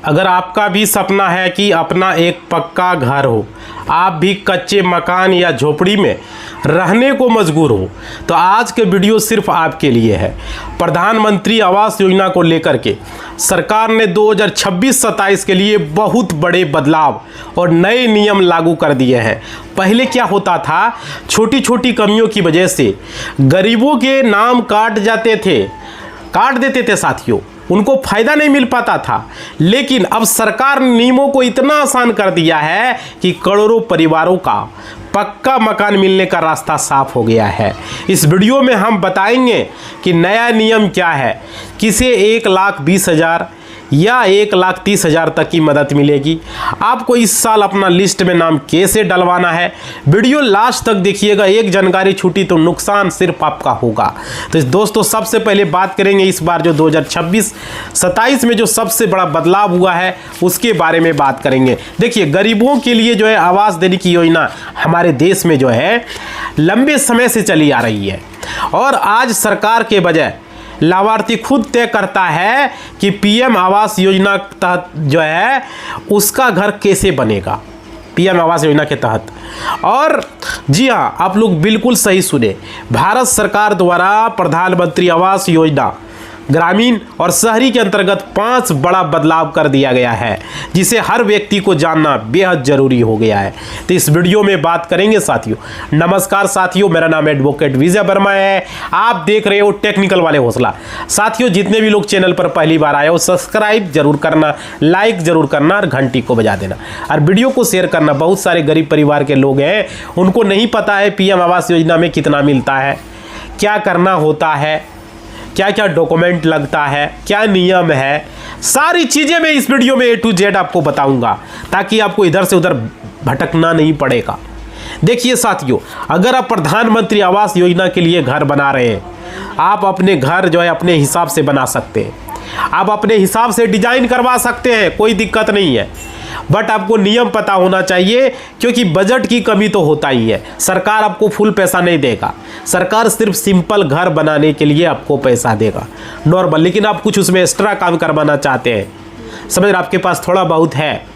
अगर आपका भी सपना है कि अपना एक पक्का घर हो, आप भी कच्चे मकान या झोपड़ी में रहने को मजबूर हो, तो आज के वीडियो सिर्फ आपके लिए है। प्रधानमंत्री आवास योजना को लेकर के सरकार ने 2026-27 के लिए बहुत बड़े बदलाव और नए नियम लागू कर दिए हैं। पहले क्या होता था, छोटी छोटी कमियों की वजह से गरीबों के नाम काट देते थे साथियों, उनको फायदा नहीं मिल पाता था। लेकिन अब सरकार ने नियमों को इतना आसान कर दिया है कि करोड़ों परिवारों का पक्का मकान मिलने का रास्ता साफ हो गया है। इस वीडियो में हम बताएंगे कि नया नियम क्या है, किसे 1,20,000 या 1,30,000 तक की मदद मिलेगी, आपको इस साल अपना लिस्ट में नाम कैसे डलवाना है। वीडियो लास्ट तक देखिएगा, एक जानकारी छूटी तो नुकसान सिर्फ आपका होगा। तो दोस्तों, सबसे पहले बात करेंगे इस बार जो 2026-27 में जो सबसे बड़ा बदलाव हुआ है उसके बारे में बात करेंगे। देखिए, गरीबों के लिए जो है आवास देने की योजना हमारे देश में जो है लंबे समय से चली आ रही है, और आज सरकार के बजाय लाभार्थी खुद तय करता है कि पीएम आवास योजना के तहत जो है उसका घर कैसे बनेगा, पीएम आवास योजना के तहत। और जी हाँ, आप लोग बिल्कुल सही सुने, भारत सरकार द्वारा प्रधानमंत्री आवास योजना ग्रामीण और शहरी के अंतर्गत 5 बड़ा बदलाव कर दिया गया है, जिसे हर व्यक्ति को जानना बेहद जरूरी हो गया है। तो इस वीडियो में बात करेंगे साथियों। नमस्कार साथियों, मेरा नाम एडवोकेट विजय वर्मा है, आप देख रहे हो टेक्निकल वाले हौसला। साथियों, जितने भी लोग चैनल पर पहली बार आए हो, सब्सक्राइब जरूर करना, लाइक जरूर करना और घंटी को बजा देना, और वीडियो को शेयर करना। बहुत सारे गरीब परिवार के लोग हैं, उनको नहीं पता है पीएम आवास योजना में कितना मिलता है, क्या करना होता है, क्या क्या डॉक्यूमेंट लगता है, क्या नियम है, सारी चीज़ें मैं इस वीडियो में A to Z आपको बताऊंगा, ताकि आपको इधर से उधर भटकना नहीं पड़ेगा। देखिए साथियों, अगर आप प्रधानमंत्री आवास योजना के लिए घर बना रहे हैं, आप अपने घर जो है अपने हिसाब से बना सकते हैं, आप अपने हिसाब से डिजाइन करवा सकते हैं, कोई दिक्कत नहीं है। बट आपको नियम पता होना चाहिए, क्योंकि बजट की कमी तो होता ही है। सरकार आपको फुल पैसा नहीं देगा, सरकार सिर्फ सिंपल घर बनाने के लिए आपको पैसा देगा नॉर्मल। लेकिन आप कुछ उसमें एक्स्ट्रा काम करवाना चाहते हैं, समझ रहे, आपके पास थोड़ा बहुत है,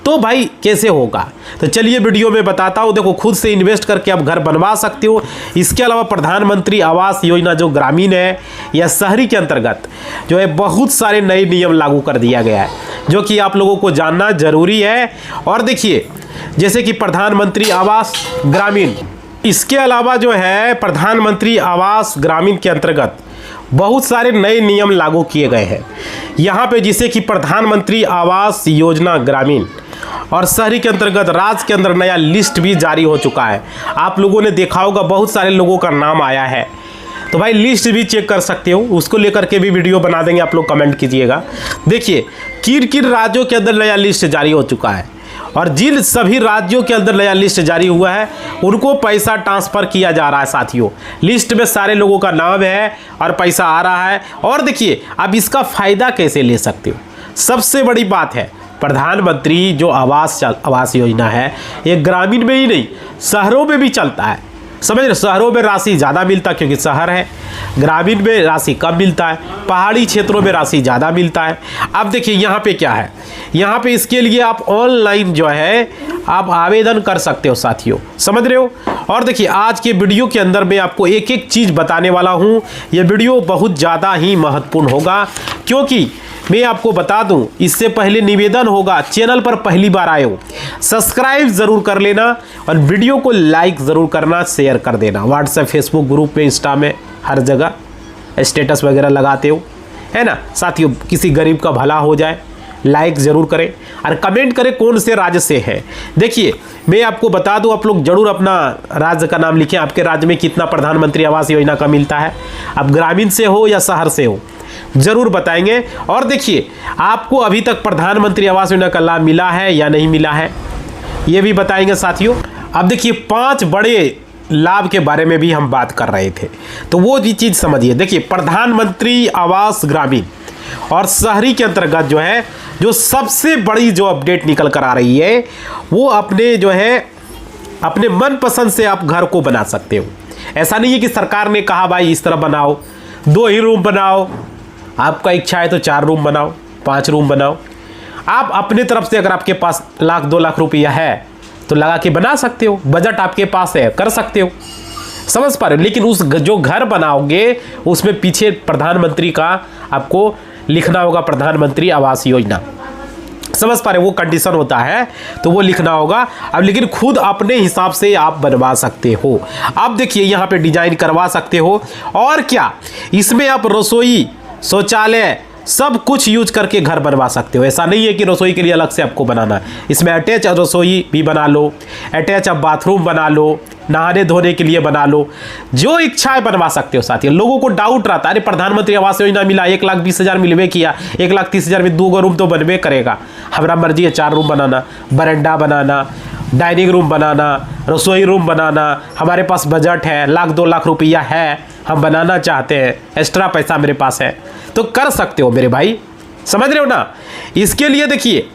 तो भाई कैसे होगा। तो चलिए वीडियो में बताता हूँ। देखो, खुद से इन्वेस्ट करके आप घर बनवा सकते हो। इसके अलावा प्रधानमंत्री आवास योजना जो ग्रामीण है या शहरी के अंतर्गत जो है बहुत सारे नए नियम लागू कर दिया गया है, जो कि आप लोगों को जानना जरूरी है। और देखिए, जैसे कि प्रधानमंत्री आवास ग्रामीण, इसके अलावा जो है प्रधानमंत्री आवास ग्रामीण के अंतर्गत बहुत सारे नए नियम लागू किए गए हैं यहाँ पे, जिसे कि प्रधानमंत्री आवास योजना ग्रामीण और शहरी के अंतर्गत राज्य के अंदर नया लिस्ट भी जारी हो चुका है। आप लोगों ने देखा होगा, बहुत सारे लोगों का नाम आया है, तो भाई लिस्ट भी चेक कर सकते हो, उसको लेकर के भी वीडियो बना देंगे, आप लोग कमेंट कीजिएगा। देखिए, किन राज्यों के अंदर नया लिस्ट जारी हो चुका है, और जिन सभी राज्यों के अंदर नया लिस्ट जारी हुआ है उनको पैसा ट्रांसफ़र किया जा रहा है साथियों। लिस्ट में सारे लोगों का नाम है और पैसा आ रहा है। और देखिए, अब इसका फ़ायदा कैसे ले सकते हो, सबसे बड़ी बात है, प्रधानमंत्री जो आवास योजना है ये ग्रामीण में ही नहीं शहरों में भी चलता है, समझ रहे। शहरों में राशि ज़्यादा मिलता है क्योंकि शहर है, ग्रामीण में राशि कम मिलता है, पहाड़ी क्षेत्रों में राशि ज़्यादा मिलता है। अब देखिए यहाँ पे क्या है, यहाँ पे इसके लिए आप ऑनलाइन जो है आप आवेदन कर सकते हो साथियों, समझ रहे हो। और देखिए, आज के वीडियो के अंदर मैं आपको एक एक चीज़ बताने वाला हूँ। ये वीडियो बहुत ज़्यादा ही महत्वपूर्ण होगा, क्योंकि मैं आपको बता दूं, इससे पहले निवेदन होगा, चैनल पर पहली बार आए हो सब्सक्राइब ज़रूर कर लेना, और वीडियो को लाइक ज़रूर करना, शेयर कर देना। व्हाट्सएप, फेसबुक ग्रुप में, इंस्टा में, हर जगह स्टेटस वगैरह लगाते हो, है ना साथियों। किसी गरीब का भला हो जाए, लाइक ज़रूर करें और कमेंट करें कौन से राज्य से है। देखिए, मैं आपको बता दूं, आप लोग ज़रूर अपना राज्य का नाम लिखें, आपके राज्य में कितना प्रधानमंत्री आवास योजना का मिलता है, आप ग्रामीण से हो या शहर से हो, जरूर बताएंगे। और देखिए, आपको अभी तक प्रधानमंत्री आवास योजना का लाभ मिला है या नहीं मिला है, ये भी बताएंगे साथियों। अब देखिए, 5 बड़े लाभ के बारे में भी हम बात कर रहे थे, तो वो भी चीज़ समझिए। देखिए, प्रधानमंत्री आवास ग्रामीण और शहरी के अंतर्गत जो है जो सबसे बड़ी जो अपडेट निकल कर आ रही है, वो अपने जो है अपने मनपसंद से आप घर को बना सकते हो। ऐसा नहीं है कि सरकार ने कहा भाई इस तरह बनाओ, 2 ही रूम बनाओ, आपका इच्छा है तो 4 रूम बनाओ, 5 रूम बनाओ। आप अपने तरफ से अगर आपके पास 1-2 लाख रुपया है तो लगा के बना सकते हो, बजट आपके पास है, कर सकते हो, समझ पा रहे हो। लेकिन उस जो घर बनाओगे उसमें पीछे प्रधानमंत्री का आपको लिखना होगा, प्रधानमंत्री आवास योजना, समझ पा रहे, वो कंडीशन होता है तो वो लिखना होगा। अब लेकिन खुद अपने हिसाब से आप बनवा सकते हो। आप देखिए यहाँ पे डिजाइन करवा सकते हो, और क्या इसमें आप रसोई, शौचालय सब कुछ यूज करके घर बनवा सकते हो। ऐसा नहीं है कि रसोई के लिए अलग से आपको बनाना है, इसमें अटैच रसोई भी बना लो, अटैच आप बाथरूम बना लो, नहाने धोने के लिए बना लो, जो इच्छाएं बनवा सकते हो। साथियों, लोगों को डाउट रहता है अरे प्रधानमंत्री आवास योजना मिला, 1,20,000 मिलवे किया, 1,30,000 में 2 रूम तो बनवे करेगा। हमारा मर्जी है 4 रूम बनाना, बरंडा बनाना, डाइनिंग रूम बनाना, रसोई रूम बनाना, हमारे पास बजट है, 1-2 लाख रुपया है, हम बनाना चाहते हैं, एक्स्ट्रा पैसा मेरे पास है, तो कर सकते हो मेरे भाई, समझ रहे हो ना। इसके लिए देखिए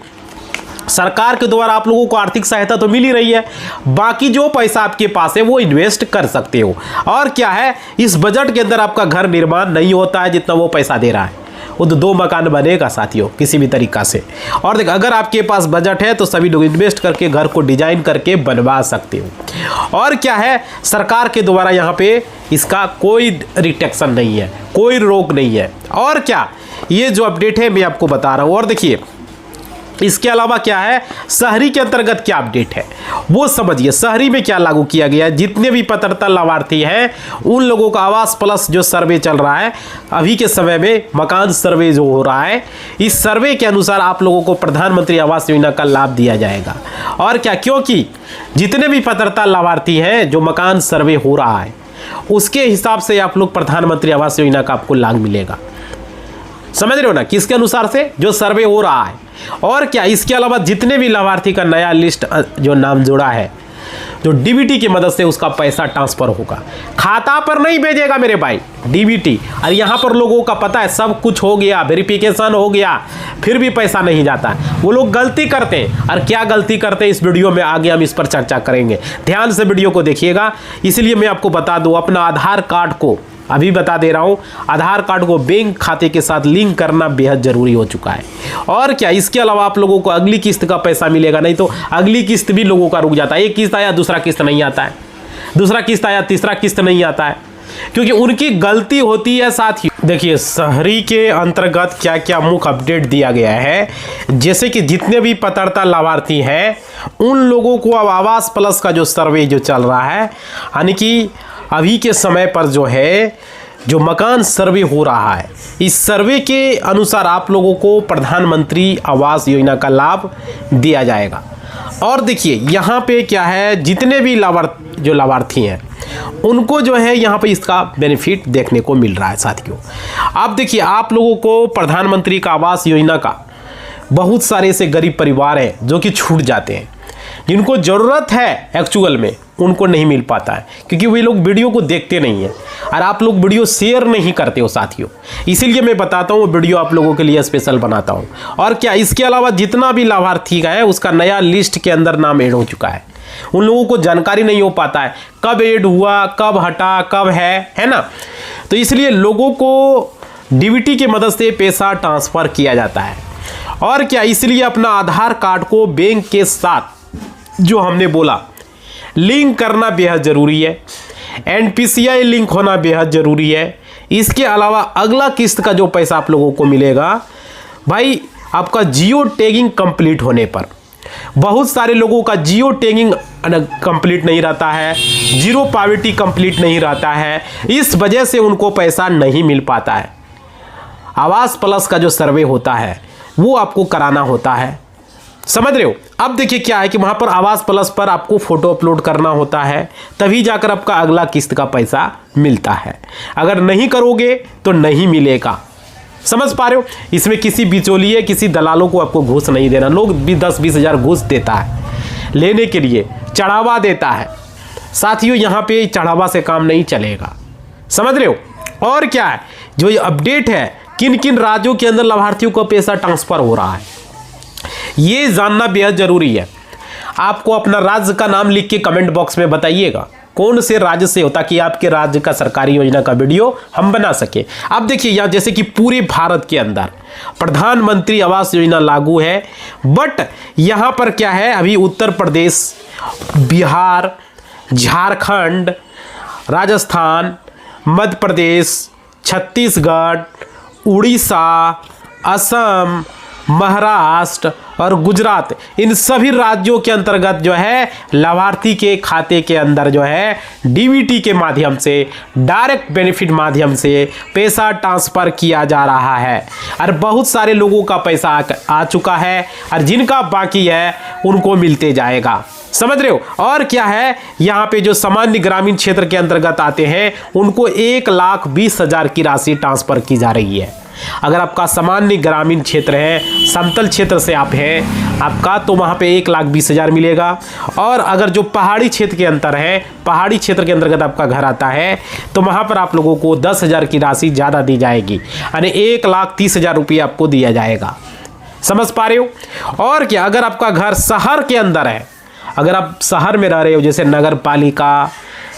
सरकार के द्वारा आप लोगों को आर्थिक सहायता तो मिल ही रही है, बाकी जो पैसा आपके पास है वो इन्वेस्ट कर सकते हो। और क्या है, इस बजट के अंदर आपका घर निर्माण नहीं होता है जितना वो पैसा दे रहा है, वो तो 2 मकान बनेगा साथियों किसी भी तरीका से। और देख, अगर आपके पास बजट है तो सभी लोग इन्वेस्ट करके घर को डिजाइन करके बनवा सकते हो। और क्या है, सरकार के द्वारा यहाँ पे इसका कोई रिस्ट्रिक्शन नहीं है, कोई रोक नहीं है। और क्या, ये जो अपडेट है मैं आपको बता रहा हूँ। और देखिए इसके अलावा क्या है, शहरी के अंतर्गत क्या अपडेट है वो समझिए। शहरी में क्या लागू किया गया है, जितने भी पात्रता लाभार्थी हैं उन लोगों का आवास प्लस जो सर्वे चल रहा है अभी के समय में, मकान सर्वे जो हो रहा है, इस सर्वे के अनुसार आप लोगों को प्रधानमंत्री आवास योजना का लाभ दिया जाएगा। और क्या, क्योंकि जितने भी पात्रता लाभार्थी हैं जो मकान सर्वे हो रहा है उसके हिसाब से आप लोग प्रधानमंत्री आवास योजना का आपको लाभ मिलेगा, समझ रहे हो ना, किसके अनुसार से, जो सर्वे हो रहा है। और क्या, इसके अलावा जितने भी लाभार्थी का नया लिस्ट जो नाम जुड़ा है, जो डीबीटी की मदद से उसका पैसा ट्रांसफर होगा, खाता पर नहीं भेजेगा मेरे भाई, डीबीटी। और यहाँ पर लोगों का पता है सब कुछ हो गया, वेरिफिकेशन हो गया, फिर भी पैसा नहीं जाता। वो लोग गलती करते हैं, और क्या गलती करते हैं इस वीडियो में आगे हम इस पर चर्चा करेंगे, ध्यान से वीडियो को देखिएगा। इसलिए मैं आपको बता दूं, अपना आधार कार्ड को अभी बता दे रहा हूं, आधार कार्ड को बैंक खाते के साथ लिंक करना बेहद जरूरी हो चुका है। और क्या, इसके अलावा आप लोगों को अगली किस्त का पैसा मिलेगा, नहीं तो अगली किस्त भी लोगों का रुक जाता है। एक किस्त आया दूसरा किस्त नहीं आता है, दूसरा किस्त आया तीसरा किस्त नहीं आता है, क्योंकि उनकी गलती होती है। साथ ही देखिए शहरी के अंतर्गत क्या क्या मुख्य अपडेट दिया गया है, जैसे कि जितने भी पात्रता लाभार्थी हैं उन लोगों को अब आवास प्लस का जो सर्वे जो चल रहा है, यानी कि अभी के समय पर जो है जो मकान सर्वे हो रहा है, इस सर्वे के अनुसार आप लोगों को प्रधानमंत्री आवास योजना का लाभ दिया जाएगा। और देखिए यहाँ पे क्या है, जितने भी लाभार्थी हैं उनको जो है यहाँ पे इसका बेनिफिट देखने को मिल रहा है। साथियों आप देखिए, आप लोगों को प्रधानमंत्री का आवास योजना का बहुत सारे ऐसे गरीब परिवार हैं जो कि छूट जाते हैं, जिनको ज़रूरत है एक्चुअल में उनको नहीं मिल पाता है, क्योंकि वे लोग वीडियो को देखते नहीं हैं और आप लोग वीडियो शेयर नहीं करते हो साथियों। इसीलिए मैं बताता हूँ, वीडियो आप लोगों के लिए स्पेशल बनाता हूँ। और क्या, इसके अलावा जितना भी लाभार्थी का है उसका नया लिस्ट के अंदर नाम ऐड हो चुका है, उन लोगों को जानकारी नहीं हो पाता है कब ऐड हुआ, कब हटा, कब है ना। तो इसलिए लोगों को डीबीटी की मदद से पैसा ट्रांसफ़र किया जाता है। और क्या, इसलिए अपना आधार कार्ड को बैंक के साथ जो हमने बोला लिंक करना बेहद ज़रूरी है, एनपीसीआई लिंक होना बेहद ज़रूरी है। इसके अलावा अगला किस्त का जो पैसा आप लोगों को मिलेगा भाई, आपका जियो टैगिंग कंप्लीट होने पर। बहुत सारे लोगों का जियो टैगिंग कंप्लीट नहीं रहता है, जीरो पॉवर्टी कंप्लीट नहीं रहता है, इस वजह से उनको पैसा नहीं मिल पाता है। आवास प्लस का जो सर्वे होता है वो आपको कराना होता है, समझ रहे हो। अब देखिए क्या है कि वहाँ पर आवास प्लस पर आपको फ़ोटो अपलोड करना होता है, तभी जाकर आपका अगला किस्त का पैसा मिलता है। अगर नहीं करोगे तो नहीं मिलेगा, समझ पा रहे हो। इसमें किसी बिचौलिए, किसी दलालों को आपको घूस नहीं देना। लोग भी 10-20 हज़ार घूस देता है लेने के लिए, चढ़ावा देता है। साथियों यहाँ पे चढ़ावा से काम नहीं चलेगा, समझ रहे हो। और क्या है, जो ये अपडेट है किन किन राज्यों के अंदर लाभार्थियों को पैसा ट्रांसफ़र हो रहा है ये जानना बेहद ज़रूरी है। आपको अपना राज्य का नाम लिख के कमेंट बॉक्स में बताइएगा, कौन से राज्य से हो, ताकि आपके राज्य का सरकारी योजना का वीडियो हम बना सके। अब देखिए यहाँ जैसे कि पूरे भारत के अंदर प्रधानमंत्री आवास योजना लागू है, बट यहाँ पर क्या है, अभी उत्तर प्रदेश, बिहार, झारखंड, राजस्थान, मध्य प्रदेश, छत्तीसगढ़, उड़ीसा, असम, महाराष्ट्र और गुजरात, इन सभी राज्यों के अंतर्गत जो है लाभार्थी के खाते के अंदर जो है डीबीटी के माध्यम से, डायरेक्ट बेनिफिट माध्यम से पैसा ट्रांसफ़र किया जा रहा है। और बहुत सारे लोगों का पैसा आ चुका है और जिनका बाकी है उनको मिलते जाएगा, समझ रहे हो। और क्या है, यहाँ पे जो सामान्य ग्रामीण क्षेत्र के अंतर्गत आते हैं उनको 1,20,000 की राशि ट्रांसफ़र की जा रही है। अगर आपका सामान्य ग्रामीण क्षेत्र है, समतल क्षेत्र से आप हैं आपका, तो वहाँ पे 1,20,000 मिलेगा। और अगर जो पहाड़ी क्षेत्र के अंतर है, पहाड़ी क्षेत्र के अंतर्गत आपका घर आता है, तो वहाँ पर आप लोगों को 10,000 की राशि ज़्यादा दी जाएगी, यानी 1,30,000 रुपये आपको दिया जाएगा, समझ पा रहे हो। और क्या, अगर आपका घर शहर के अंदर है, अगर आप शहर में रह रहे हो, जैसे नगर पालिका,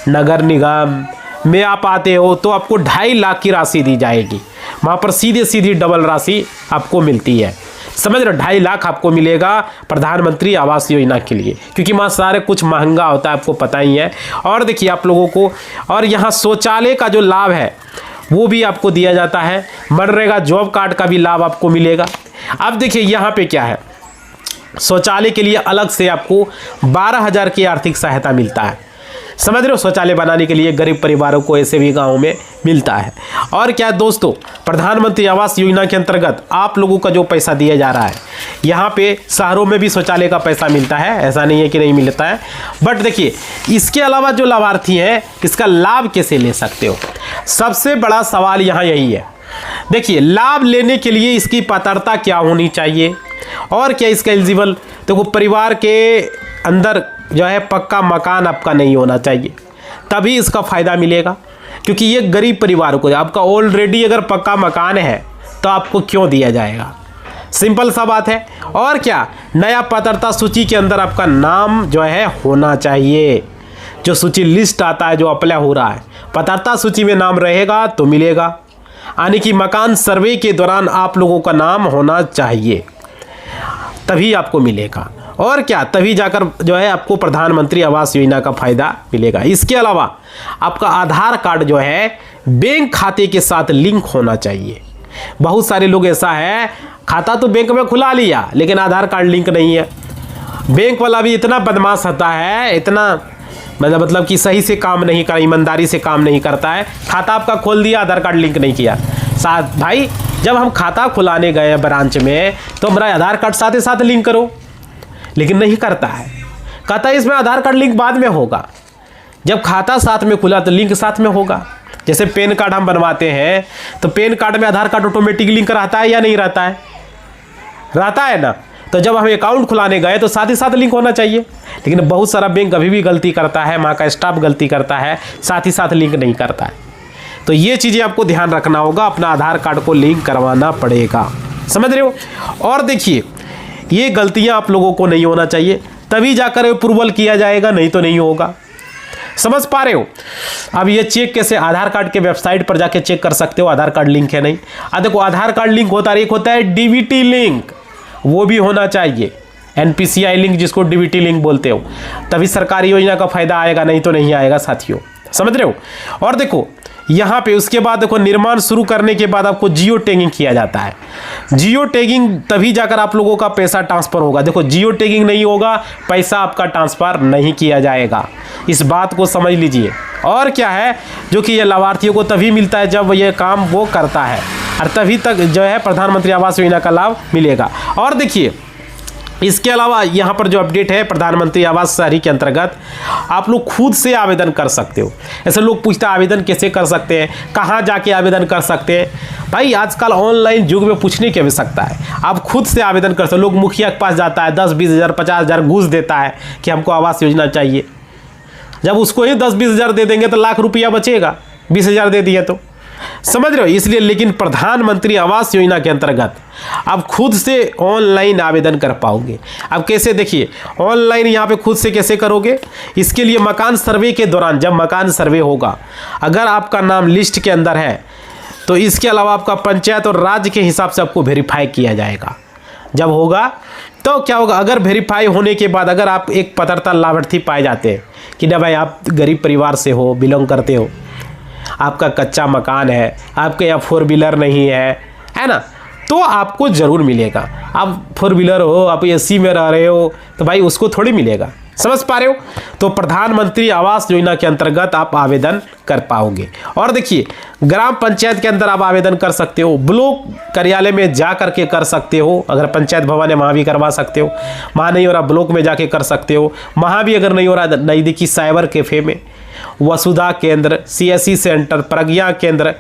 नगर निगम में आप आते हो, तो आपको 2.5 लाख की राशि दी जाएगी। वहाँ पर सीधे सीधी डबल राशि आपको मिलती है, समझ रहे हो। 2.5 लाख आपको मिलेगा प्रधानमंत्री आवास योजना के लिए, क्योंकि वहाँ सारे कुछ महंगा होता है, आपको पता ही है। और देखिए आप लोगों को, और यहाँ शौचालय का जो लाभ है वो भी आपको दिया जाता है, मनरेगा जॉब कार्ड का भी लाभ आपको मिलेगा। अब देखिए यहाँ पे क्या है, शौचालय के लिए अलग से आपको 12,000 की आर्थिक सहायता मिलता है, समझ रहे हो। शौचालय बनाने के लिए गरीब परिवारों को ऐसे भी गाँव में मिलता है। और क्या दोस्तों, प्रधानमंत्री आवास योजना के अंतर्गत आप लोगों का जो पैसा दिया जा रहा है, यहाँ पे शहरों में भी शौचालय का पैसा मिलता है, ऐसा नहीं है कि नहीं मिलता है। बट देखिए इसके अलावा जो लाभार्थी हैं इसका लाभ कैसे ले सकते हो, सबसे बड़ा सवाल यहाँ यही है। देखिए लाभ लेने के लिए इसकी पात्रता क्या होनी चाहिए और क्या इसका एलिजिबल, देखो परिवार के अंदर जो है पक्का मकान आपका नहीं होना चाहिए, तभी इसका फ़ायदा मिलेगा। क्योंकि ये गरीब परिवार को, आपका ऑलरेडी अगर पक्का मकान है तो आपको क्यों दिया जाएगा, सिंपल सा बात है। और क्या, नया पात्रता सूची के अंदर आपका नाम जो है होना चाहिए, जो सूची लिस्ट आता है जो अप्लाई हो रहा है, पात्रता सूची में नाम रहेगा तो मिलेगा, यानी कि मकान सर्वे के दौरान आप लोगों का नाम होना चाहिए, तभी आपको मिलेगा। और क्या, तभी जाकर जो है आपको प्रधानमंत्री आवास योजना का फ़ायदा मिलेगा। इसके अलावा आपका आधार कार्ड जो है बैंक खाते के साथ लिंक होना चाहिए। बहुत सारे लोग ऐसा है, खाता तो बैंक में खुला लिया लेकिन आधार कार्ड लिंक नहीं है। बैंक वाला भी इतना बदमाश होता है, इतना मतलब कि सही से काम नहीं कर, ईमानदारी से काम नहीं करता है। खाता आपका खोल दिया, आधार कार्ड लिंक नहीं किया। साथ भाई जब हम खाता खुलाने गए ब्रांच में तो हमारा आधार कार्ड साथ ही साथ लिंक करो, लेकिन नहीं करता है। कहता है इसमें आधार कार्ड लिंक बाद में होगा, जब खाता साथ में खुला तो लिंक साथ में होगा। जैसे पैन कार्ड हम बनवाते हैं तो पैन कार्ड में आधार कार्ड ऑटोमेटिक लिंक रहता है या नहीं रहता है, रहता है ना। तो जब हम अकाउंट खुलाने गए तो साथ ही साथ लिंक होना चाहिए, लेकिन बहुत सारा बैंक अभी भी गलती करता है, वहाँ का स्टाफ गलती करता है, साथ ही साथ लिंक नहीं करता है। तो ये चीज़ें आपको ध्यान रखना होगा, अपना आधार कार्ड को लिंक करवाना पड़ेगा, समझ रहे हो। और देखिए ये गलतियां आप लोगों को नहीं होना चाहिए, तभी जाकर अप्रूवल किया जाएगा, नहीं तो नहीं होगा, समझ पा रहे हो। अब ये चेक कैसे, आधार कार्ड के वेबसाइट पर जाके चेक कर सकते हो आधार कार्ड लिंक है नहीं। देखो आधार कार्ड लिंक होता है, एक होता है डीबीटी लिंक, वो भी होना चाहिए, एनपीसीआई लिंक जिसको डीबीटी लिंक बोलते हो, तभी सरकारी योजना का फायदा आएगा, नहीं तो नहीं आएगा साथियों, समझ रहे हो। और देखो यहाँ पे उसके बाद देखो निर्माण शुरू करने के बाद आपको जियो टैगिंग किया जाता है। जियो टैगिंग तभी जाकर आप लोगों का पैसा ट्रांसफ़र होगा। देखो जियो टैगिंग नहीं होगा, पैसा आपका ट्रांसफ़र नहीं किया जाएगा, इस बात को समझ लीजिए। और क्या है, जो कि ये लाभार्थियों को तभी मिलता है जब ये काम वो करता है, और तभी तक जो है प्रधानमंत्री आवास योजना का लाभ मिलेगा। और देखिए इसके अलावा यहाँ पर जो अपडेट है, प्रधानमंत्री आवास शहरी के अंतर्गत आप लोग खुद से आवेदन कर सकते हो। ऐसे लोग पूछते हैं आवेदन कैसे कर सकते हैं, कहाँ जाके आवेदन कर सकते हैं। भाई आजकल ऑनलाइन युग में पूछने की आवश्यकता है, आप खुद से आवेदन कर सकते हो। लोग मुखिया के पास जाता है, 10-20 हज़ार 50 हज़ार घूस देता है कि हमको आवास योजना चाहिए। जब उसको ही 10-20 हज़ार दे देंगे तो लाख रुपया बचेगा, 20 हज़ार दे दिए तो समझ रहे हो। इसलिए लेकिन प्रधानमंत्री आवास योजना के अंतर्गत आप खुद से ऑनलाइन आवेदन कर पाओगे। अब कैसे, देखिए ऑनलाइन यहाँ पे खुद से कैसे करोगे। इसके लिए मकान सर्वे के दौरान, जब मकान सर्वे होगा, अगर आपका नाम लिस्ट के अंदर है तो इसके अलावा आपका पंचायत और राज्य के हिसाब से आपको वेरीफाई किया जाएगा। जब होगा तो क्या होगा, अगर वेरीफाई होने के बाद अगर आप एक पात्रता लाभार्थी पाए जाते हैं कि ना भाई आप गरीब परिवार से हो, बिलोंग करते हो, आपका कच्चा मकान है, आपके यहाँ 4 व्हीलर नहीं है ना, तो आपको ज़रूर मिलेगा। आप 4 व्हीलर हो, आप एसी में रह रहे हो, तो भाई उसको थोड़ी मिलेगा। समझ पा रहे हो। तो प्रधानमंत्री आवास योजना के अंतर्गत आप आवेदन कर पाओगे। और देखिए ग्राम पंचायत के अंदर आप आवेदन कर सकते हो, ब्लॉक कार्यालय में जा करके कर सकते हो। अगर पंचायत भवन है वहाँ भी करवा सकते हो, वहाँ नहीं हो रहा ब्लॉक में जाके कर सकते हो, वहाँ भी अगर नहीं हो रहा नज़दीकी साइबर कैफ़े में, वसुधा केंद्र, CSC सेंटर, प्रज्ञा केंद्र,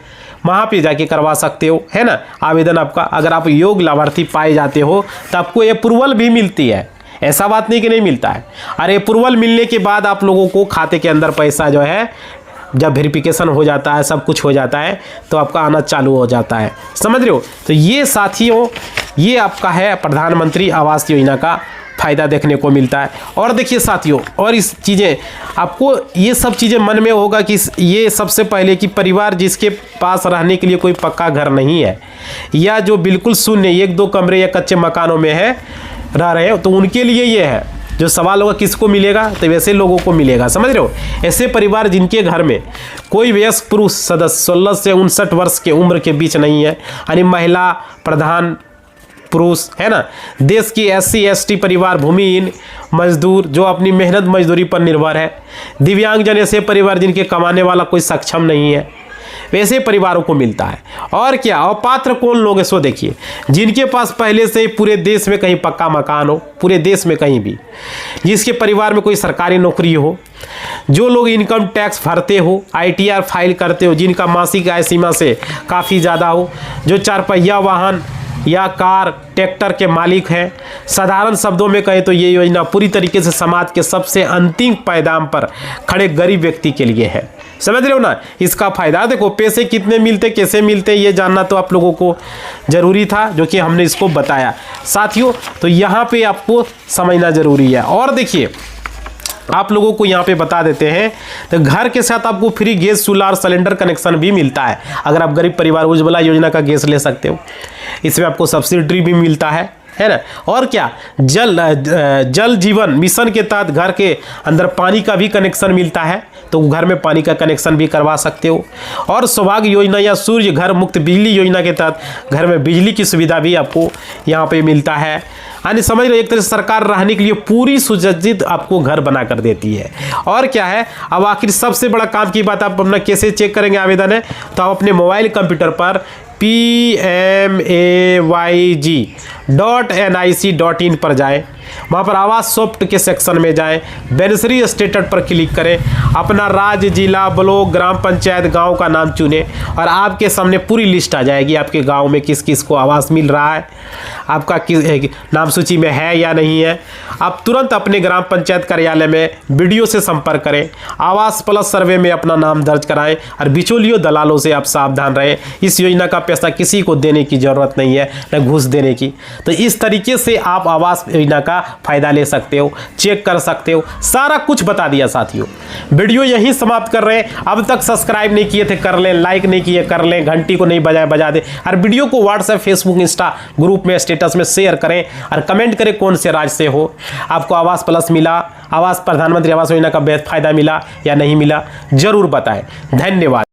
वहाँ पे जाके करवा सकते हो, है ना। आवेदन आपका, अगर आप योग्य लाभार्थी पाए जाते हो तो आपको अप्रूवल भी मिलती है। ऐसा बात नहीं कि नहीं मिलता है। अरे अप्रूवल मिलने के बाद आप लोगों को खाते के अंदर पैसा जो है, जब वेरिफिकेशन हो जाता है, सब कुछ हो जाता है, तो आपका आना चालू हो जाता है। समझ रहे हो। तो ये साथियों, ये आपका है प्रधानमंत्री आवास योजना का फ़ायदा देखने को मिलता है। और देखिए साथियों, और इस चीज़ें आपको ये सब चीज़ें मन में होगा कि ये सबसे पहले कि परिवार जिसके पास रहने के लिए कोई पक्का घर नहीं है, या जो बिल्कुल शून्य 1-2 कमरे या कच्चे मकानों में है रह रहे हो, तो उनके लिए ये है। जो सवाल होगा किसको मिलेगा, तो वैसे लोगों को मिलेगा। समझ रहे हो। ऐसे परिवार जिनके घर में कोई वयस्क पुरुष सदस्य 16 से 59 वर्ष के उम्र के बीच नहीं है, यानी महिला प्रधान पुरुष, है ना। देश की SC ST परिवार, भूमिहीन मजदूर जो अपनी मेहनत मजदूरी पर निर्भर है, दिव्यांगजन, ऐसे परिवार जिनके कमाने वाला कोई सक्षम नहीं है, वैसे परिवारों को मिलता है। और क्या, अपात्र कौन लोग है, सो देखिए जिनके पास पहले से पूरे देश में कहीं पक्का मकान हो, पूरे देश में कहीं भी, जिसके परिवार में कोई सरकारी नौकरी हो, जो लोग इनकम टैक्स भरते हो, ITR फाइल करते हो, जिनका मासिक आय सीमा से काफ़ी ज़्यादा हो, जो 4 पहिया वाहन या कार ट्रैक्टर के मालिक हैं। साधारण शब्दों में कहें तो ये योजना पूरी तरीके से समाज के सबसे अंतिम पायदान पर खड़े गरीब व्यक्ति के लिए है। समझ रहे हो ना। इसका फ़ायदा देखो, पैसे कितने मिलते, कैसे मिलते, ये जानना तो आप लोगों को ज़रूरी था, जो कि हमने इसको बताया साथियों। तो यहाँ पे आपको समझना ज़रूरी है। और देखिए आप लोगों को यहाँ पे बता देते हैं, तो घर के साथ आपको फ्री गैस, चूल्हा और सिलेंडर कनेक्शन भी मिलता है। अगर आप गरीब परिवार उज्ज्वला योजना का गैस ले सकते हो, इसमें आपको सब्सिडी भी मिलता है ना। और क्या, जल जीवन मिशन के तहत घर के अंदर पानी का भी कनेक्शन मिलता है, तो घर में पानी का कनेक्शन भी करवा सकते हो। और सौभाग्य योजना या सूर्य घर मुक्त बिजली योजना के तहत घर में बिजली की सुविधा भी आपको यहाँ पे मिलता है। यानी समझ लो एक तरह से सरकार रहने के लिए पूरी सुसज्जित आपको घर बना कर देती है। और क्या है, अब आखिर सबसे बड़ा काम की बात, आप अपना कैसे चेक करेंगे आवेदन है, तो आप अपने मोबाइल कंप्यूटर पर PMAYG.nic.in पर जाएं, वहाँ पर आवास सॉफ्ट के सेक्शन में जाएं, बेनिफिशियरी स्टेटस पर क्लिक करें, अपना राज्य, जिला, ब्लॉक, ग्राम पंचायत, गांव का नाम चुनें और आपके सामने पूरी लिस्ट आ जाएगी आपके गांव में किस किस को आवास मिल रहा है, आपका किस नाम सूची में है या नहीं है। आप तुरंत अपने ग्राम पंचायत कार्यालय में BDO से संपर्क करें, आवास प्लस सर्वे में अपना नाम दर्ज कराएं और बिचौलियों दलालों से आप सावधान रहें। इस योजना का पैसा किसी को देने की ज़रूरत नहीं है, न घूस देने की। तो इस तरीके से आप आवास योजना का फ़ायदा ले सकते हो, चेक कर सकते हो, सारा कुछ बता दिया साथियों। वीडियो यहीं समाप्त कर रहे हैं। अब तक सब्सक्राइब नहीं किए थे कर लें, लाइक नहीं किए कर लें, घंटी को नहीं बजाए बजा दे, और वीडियो को व्हाट्सएप, फेसबुक, इंस्टा ग्रुप में, स्टेटस में शेयर करें और कमेंट करें कौन से राज्य से हो, आपको आवास प्लस मिला, आवास प्रधानमंत्री आवास योजना का बेहद फायदा मिला या नहीं मिला, जरूर बताएं। धन्यवाद।